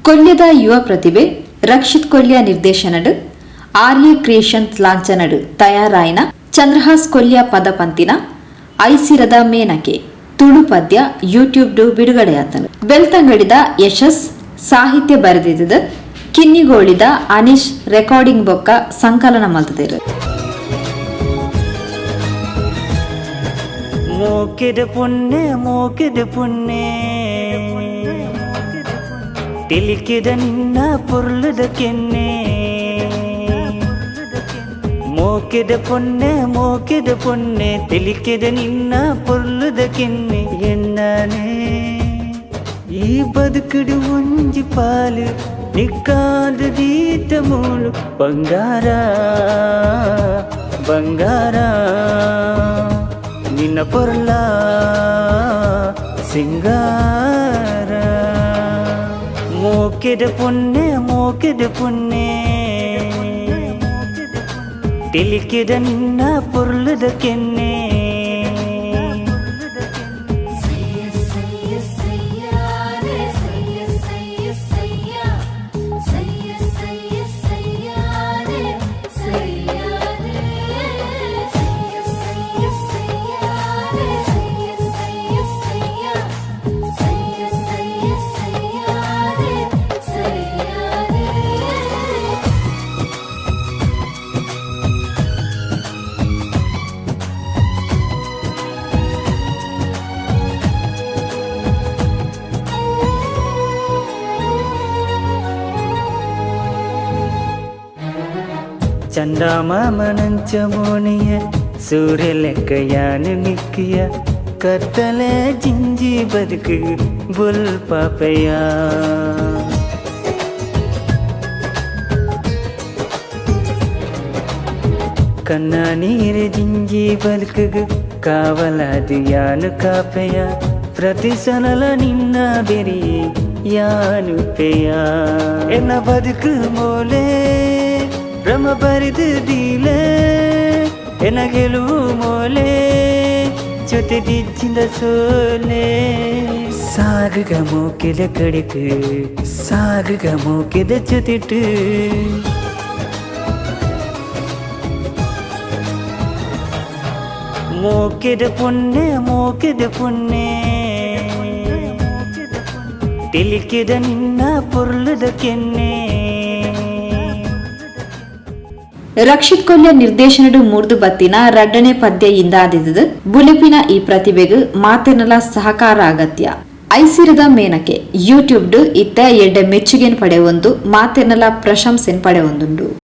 ಕೊಲ್ಯದ ಯುವ ಪ್ರತಿಭೆ ರಕ್ಷಿತ್ ಕೊಲ್ಯ ನಿರ್ದೇಶನಡು ಆರ್ಯ ಕ್ರಿಯೇಷನ್ಸ್ ಲಾಂಛನಡು ತಯಾರಾಯಿನ ಚಂದ್ರಹಾಸ್ ಕೊಲ್ಯ ಪದಪಂತಿನ ಐಸಿರದ ಮೇನಕೆ ತುಳು ಪದ್ಯ ಯೂಟ್ಯೂಬ್ ಬಿಡುಗಡೆಯಾತನು. ಬೆಳ್ತಂಗಡಿದ ಯಶಸ್ ಸಾಹಿತ್ಯ ಬರೆದಿದ್ದ ಕಿನ್ನಿಗೋಳಿದ ಅನೀಶ್ ರೆಕಾರ್ಡಿಂಗ್ ಬೊಕ್ಕ ಸಂಕಲನ ಮಲ್ತದಿರು. ಮೋಕಿದ ಪುಣ್ಣೆ ತಿಲಿಕಿದ ನಿನ್ನ ಪುರ್ಲದ ಕೆನ್ನೆ. ಮೋಕಿದ ಪುಣ್ಣೆ ತಿಲಿಕಿದ ನಿನ್ನ ಪುರ್ಲದ ಕೆನ್ನೆ. ಎನ್ನಾನೆ ಈ ಬದುಕಡು ಒಂಜಿ ಪಾಲು ನಿಕ್ಕಾದ ದೀತ ಮೂಲು ಬಂಗಾರ ನಿನ್ನ ಪೊರ್ಲ ಸಿಂಗಾರ. ಮೋಕೆದ ಪುಣ್ಣೆ ತಿಲಿಕಿದ ನಿನ್ನ ಪೊರ್ಲದ ಕೆನ್ನೆ. ಚಂಡಮಾಮನಂಚಮೋನಿಯ ಸೂರ್ಯ ಲೆಕ್ಕಯಾನು ನಿಕ್ಕಿಯ ಕತ್ತಲೆ ಜಿಂಜಿ ಬದುಕು ಬುಲ್ ಪಾಪೆಯ. ಕನ್ನ ನೀರು ಜಿಂಜಿ ಬದುಕು ಕಾವಲಾದು ಯಾನು ಕಾಪೆಯ. ಪ್ರತಿ ಸಲ ನಿನ್ನ ಬೆರಿ ಯಾನು ಪೆಯ. ಎನ್ನ ಬದುಕು ಮೋಲೆ ಭ್ರಮ ಬರಿದು ದೀಲೆ ಎನ ಗೆಲುವು ಮೋಲೆ ಜೊತೆ ದಿಜ್ಜಿಂದ ಸೋಲೆ. ಸಾಗುಗ ಮೂಕಿದ ಕಡಿಕು ಸಾಗುಗ ಮೂಕಿದ ಜೊತಿಟ್ಟು. ಮೋಕಿದ ಪುಣ್ಣೆ ತಿಲಿಕಿದ ನಿನ್ನ ಪೊರ್ಲದ ಕೆನ್ನೆ. ರಕ್ಷಿತ್ ಕೊಲ್ಯ ನಿರ್ದೇಶನಡು ಮೂರ್ದು ಬತ್ತಿನ ರಡ್ಡನೆ ಪದ್ಯ ಇಂದಾದಿದ ಬುಲೆಪಿನ ಈ ಪ್ರತಿಭೆಗೆ ಮಾತೆನಲ ಸಹಕಾರ ಅಗತ್ಯ. ಐಸಿರದ ಮೇನಕೆ ಯೂಟ್ಯೂಬ್ ಇತ್ತ ಎಡ್ಡೆ ಮೆಚ್ಚುಗೆನ್ ಪಡೆಯೊಂದು ಮಾತೆನಲ ಪ್ರಶಂಸೆನ್ ಪಡೆಯೊಂದುಂಡು.